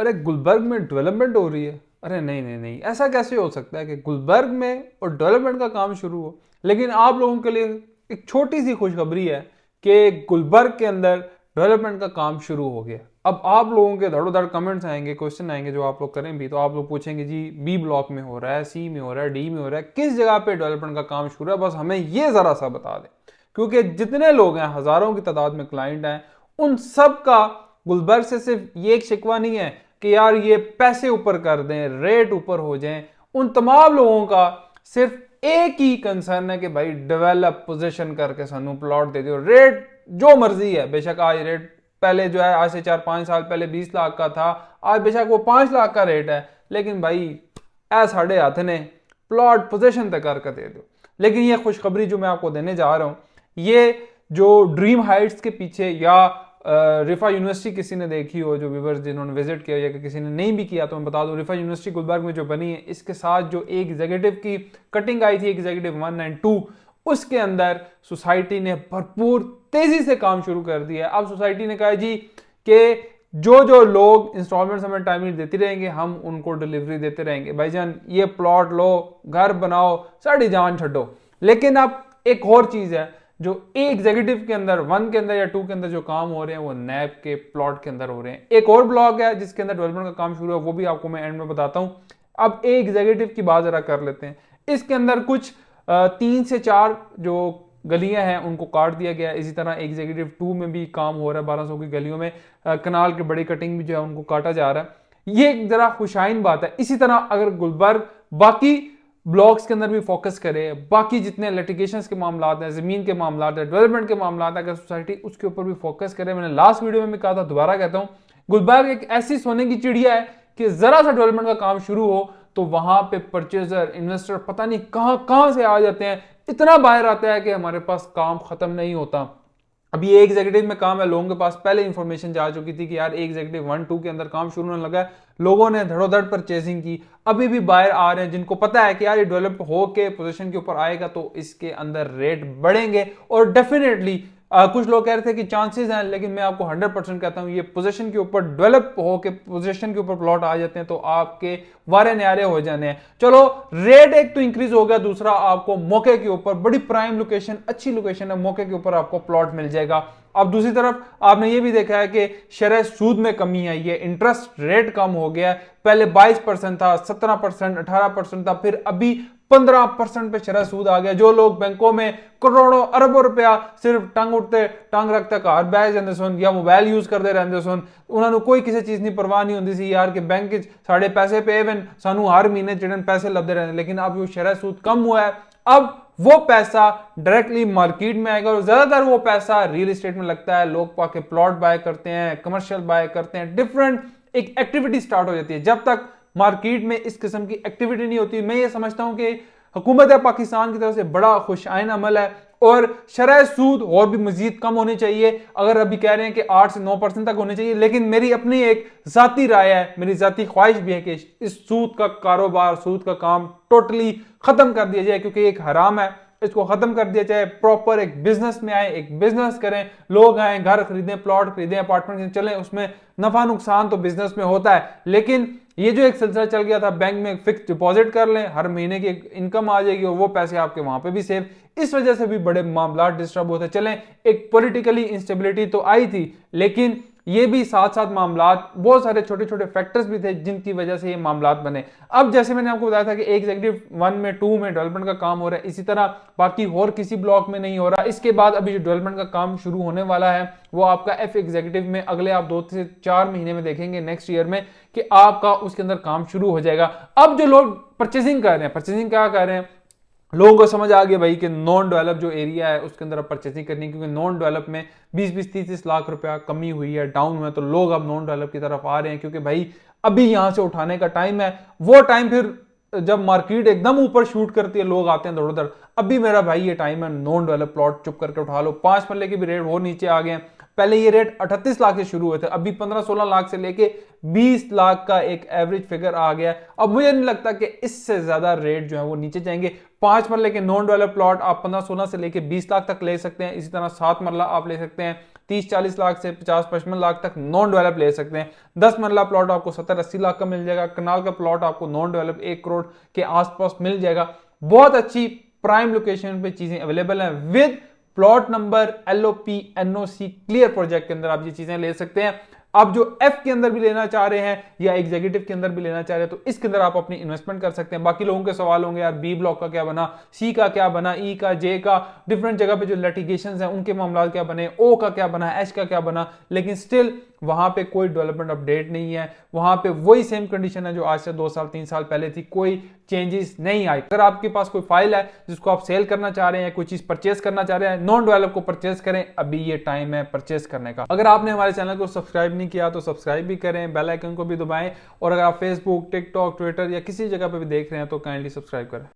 अरे गुलबर्ग में डेवलपमेंट हो रही है। अरे नहीं नहीं नहीं, ऐसा कैसे हो सकता है कि गुलबर्ग में और डेवलपमेंट का काम शुरू हो। लेकिन आप लोगों के लिए एक छोटी सी खुशखबरी है कि गुलबर्ग के अंदर डेवलपमेंट का काम शुरू हो गया। अब आप लोगों के धड़ोधड़ कमेंट्स आएंगे, क्वेश्चन आएंगे जो आप लोग करें भी, तो आप लोग पूछेंगे जी बी ब्लॉक में हो रहा है, सी में हो रहा है, डी में हो रहा है, किस जगह पे डेवलपमेंट का काम शुरू है, बस हमें ये जरा सा बता दें। क्योंकि जितने लोग हैं, हजारों की तादाद में क्लाइंट हैं, उन सब का गुलबर्ग से सिर्फ ये एक शिकवा नहीं है कि यार ये पैसे ऊपर कर दें, रेट ऊपर हो जाएं। उन तमाम लोगों का सिर्फ एक ही कंसर्न है कि भाई डेवलप पोजीशन करके सानू प्लॉट दे दो, रेट जो मर्जी है। बेशक आज रेट पहले जो है, आज से 4-5 साल पहले 20 लाख का था, आज बेशक वो 5 लाख का रेट है, लेकिन भाई ऐ साढ़े हाथ ने प्लॉट पोजीशन तक करके दे दो। लेकिन ये खुशखबरी जो मैं आपको देने जा रहा हूं, ये जो ड्रीम हाइट्स के पीछे या रिफा यूनिवर्सिटी किसी ने देखी हो, जो व्यूवर्स जिन्होंने विजिट किया, या किसी ने नहीं भी किया तो मैं बता दूं, रिफा यूनिवर्सिटी गुलबर्ग में जो बनी है, इसके साथ जो एक एग्जीक्यूटिव की कटिंग आई थी, एग्जीक्यूटिव 1 एंड 2, उसके अंदर सोसाइटी ने भरपूर तेजी से काम शुरू कर दिया है। अब सोसाइटी ने कहा जी कि जो जो लोग इंस्टॉलमेंट हमें टाइमली देते रहेंगे, हम उनको डिलीवरी देते रहेंगे। भाईजान ये प्लॉट लो, घर बनाओ, साड़ी जान छो। लेकिन अब एक और चीज है, जो एग्जीक्यूटिव के अंदर 1 के अंदर या 2 के अंदर जो काम हो रहे हैं, वो नैब के प्लॉट के अंदर हो रहे हैं। एक और ब्लॉक है जिसके अंदर डेवलपमेंट का काम शुरू है, वो भी आपको मैं एंड में बताता हूं। अब एग्जीक्यूटिव की बात जरा कर लेते हैं। इसके अंदर कुछ 3 से 4 जो गलियां हैं उनको काट दिया गया। इसी तरह एग्जीक्यूटिव 2 में भी काम हो रहा है, 1200 की गलियों में कनाल की बड़ी कटिंग भी जो है उनको काटा जा रहा है। ये एक जरा खुशाइन बात है। इसी तरह अगर गुलबर्ग बाकी ब्लॉक्स के अंदर भी फोकस करे, बाकी जितने लिटिगेशंस के मामला हैं, जमीन के मामला हैं, डेवलपमेंट के मामला हैं, अगर सोसाइटी उसके ऊपर भी फोकस करे, मैंने लास्ट वीडियो में भी कहा था, दोबारा कहता हूं, गुलबर्ग एक ऐसी सोने की चिड़िया है कि जरा सा डेवलपमेंट का काम शुरू हो तो वहां पे परचेजर, इन्वेस्टर पता नहीं कहां कहां से आ जाते हैं। इतना बाहर आता है कि हमारे पास काम खत्म नहीं होता। अभी एक एग्जीक्यूटिव में काम है, लोगों के पास पहले इंफॉर्मेशन जा चुकी थी कि यार एग्जीक्यूटिव 1-2 के अंदर काम शुरू होने लगा है, लोगों ने धड़ोधड़ परचेजिंग की। अभी भी बाहर आ रहे हैं जिनको पता है कि यार ये डेवलप हो के पोजीशन के ऊपर आएगा तो इसके अंदर रेट बढ़ेंगे। और डेफिनेटली कुछ लोग कह रहे थे कि चांसेस हैं, लेकिन मैं आपको 100% कहता हूं, ये पोजीशन के ऊपर डेवलप हो के पोजीशन के ऊपर प्लॉट आ जाते हैं तो आपके वारे न्यारे हो जाने हैं। चलो रेट एक तो इंक्रीज हो गया, दूसरा आपको मौके के ऊपर बड़ी प्राइम लोकेशन, अच्छी लोकेशन है, मौके के ऊपर आपको प्लॉट मिल जाएगा। अब दूसरी तरफ आपने ये भी देखा है कि शरह सूद में कमी आई है, इंटरेस्ट रेट कम हो गया। पहले 22% था, 17%, 18% था, फिर अभी 15% पे शरह सूद आ गया। जो लोग बैंकों में करोड़ों अरबों रुपया सिर्फ टंग उठते टंग रखते घर बह जाते सुन, या मोबाइल यूज करते रहते सुन, उन्होंने कोई किसी चीज की परवाह नहीं होती सी यार कि बैंक साढ़े पैसे पे सानू हर महीने चिड़न पैसे लभते रहते। लेकिन अब जो शरह सूद कम हुआ है, अब वो पैसा डायरेक्टली मार्केट में आएगा, और ज्यादातर वो पैसा रियल एस्टेट में लगता है। लोग पाके प्लॉट बाय करते हैं, कमर्शियल बाय करते हैं, डिफरेंट एक एक्टिविटी स्टार्ट हो जाती है। जब तक मार्केट में इस किस्म की एक्टिविटी नहीं होती, मैं ये समझता हूं कि हुकूमत पाकिस्तान की तरफ से बड़ा खुशाइन अमल है, और शरह सूद और भी मजीद कम होनी चाहिए। अगर अभी कह रहे हैं कि 8 से 9% तक होनी चाहिए, लेकिन मेरी अपनी एक जाती राय है, मेरी जाती ख्वाहिश भी है कि इस सूद का कारोबार, सूद का काम टोटली खत्म कर दिया जाए, क्योंकि एक हराम है, इसको खत्म कर दिया जाए। प्रॉपर एक बिजनेस में आए, एक बिजनेस करें, लोग आए, घर खरीदें, प्लॉट खरीदें, अपार्टमेंट चलें, उसमें नफा नुकसान तो बिजनेस में होता है। लेकिन ये जो एक सिलसिला चल गया था, बैंक में फिक्स डिपॉजिट कर लें, हर महीने की इनकम आ जाएगी और वो पैसे आपके वहां पे भी सेव, इस वजह से भी बड़े मामला डिस्टर्ब होते चले। एक पॉलिटिकली इंस्टेबिलिटी तो आई थी, लेकिन ये भी साथ साथ मामलात, बहुत सारे छोटे छोटे फैक्टर्स भी थे जिनकी वजह से ये मामलात बने। अब जैसे मैंने आपको बताया था कि एग्जीक्यूटिव 1 में, 2 में डेवलपमेंट का काम हो रहा है, इसी तरह बाकी और किसी ब्लॉक में नहीं हो रहा। इसके बाद अभी जो डेवलपमेंट का काम शुरू होने वाला है वो आपका एफ एग्जीक्यूटिव में अगले आप 2 से 4 महीने में देखेंगे, नेक्स्ट ईयर में, कि आपका उसके अंदर काम शुरू हो जाएगा। अब जो लोग परचेसिंग कर रहे हैं, परचेसिंग क्या कर रहे हैं, लोगों को समझ आ गया भाई कि नॉन डेवलप जो एरिया है उसके अंदर परचेसिंग करनी है, क्योंकि नॉन डेवलप में 20-20, 30-30 लाख रुपया कमी हुई है, डाउन हुआ है, तो लोग अब नॉन डेवलप की तरफ आ रहे हैं, क्योंकि भाई अभी यहां से उठाने का टाइम है। वो टाइम फिर जब मार्केट एकदम ऊपर शूट करती है, लोग आते हैं दौड़। अभी मेरा भाई ये टाइम है, नॉन डेवलप प्लॉट चुप करके उठा लो। 5 मरले के भी रेट और नीचे आ गए हैं। पहले ये रेट 38 लाख से शुरू हुए थे, अभी 15-16 लाख से लेके 20 लाख का एक एवरेज फिगर आ गया। अब मुझे नहीं लगता कि इससे ज्यादा रेट जो है वो नीचे जाएंगे। 5 मरले के नॉन डेवलप प्लॉट आप 15-16 से लेके 20 लाख तक ले सकते हैं। इसी तरह 7 मरला आप ले सकते हैं, 30-40 लाख से 50-55 लाख तक नॉन डेवलप ले सकते हैं। 10 मरला प्लॉट आपको 70-80 लाख का मिल जाएगा। कनाल का प्लॉट आपको नॉन डेवलप 1 करोड़ के आसपास मिल जाएगा। बहुत अच्छी प्राइम लोकेशन पे चीजें अवेलेबल हैं with plot number, LOP, NOC clear project के अंदर आप ये चीजें ले सकते हैं। आप जो F के अंदर भी लेना चाह रहे हैं या एग्जीक्यूटिव के अंदर भी लेना चाह रहे हैं तो इसके अंदर आप अपनी इन्वेस्टमेंट कर सकते हैं। बाकी लोगों के सवाल होंगे यार B ब्लॉक का क्या बना, C का क्या बना, E का, J का, डिफरेंट जगह पे जो लिटिगेशंस हैं उनके मामला क्या बने, O का क्या बना, H का क्या बना, लेकिन स्टिल वहां पे कोई डेवलपमेंट अपडेट नहीं है। वहां पे वही सेम कंडीशन है जो आज से 2 साल 3 साल पहले थी, कोई चेंजेस नहीं आई। अगर आपके पास कोई फाइल है जिसको आप सेल करना चाह रहे हैं, कोई चीज परचेस करना चाह रहे हैं, नॉन डेवलप को परचेस करें, अभी ये टाइम है परचेस करने का। अगर आपने हमारे चैनल को सब्सक्राइब नहीं किया तो सब्सक्राइब भी करें, बेल आइकन को भी दबाएं, और अगर आप फेसबुक, टिकटॉक, ट्विटर या किसी जगह पे भी देख रहे हैं तो काइंडली सब्सक्राइब करें।